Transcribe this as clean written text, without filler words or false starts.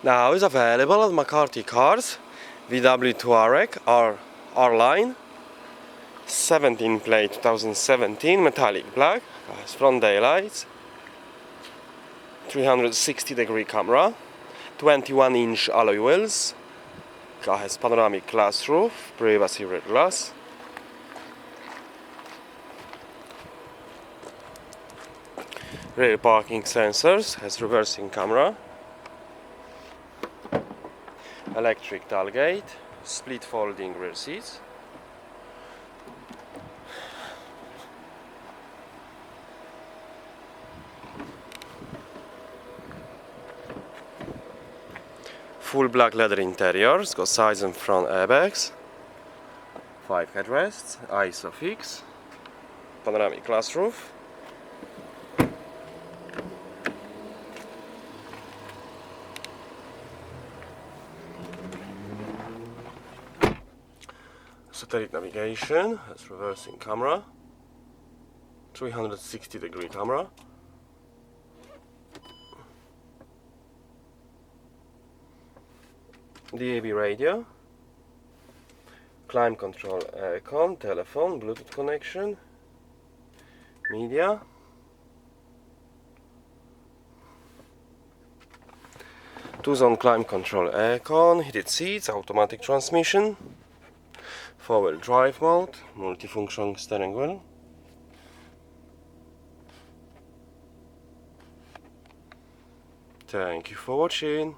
Now is available at McCarthy Cars, VW Touareg R line, 17 plate 2017, metallic black, has front daylights, 360-degree camera, 21-inch alloy wheels, car has panoramic glass roof, privacy rear glass. Rear parking sensors, has reversing camera, electric tailgate, split folding rear seats, full black leather interiors, got sides and front airbags, 5 headrests, ISOFIX, panoramic glass roof. Satellite navigation, has reversing camera, 360-degree camera, DAB radio, climate control, aircon, telephone, Bluetooth connection, media, two-zone climate control, aircon, heated seats, automatic transmission, 4-wheel drive mode, multifunction steering wheel. Thank you for watching.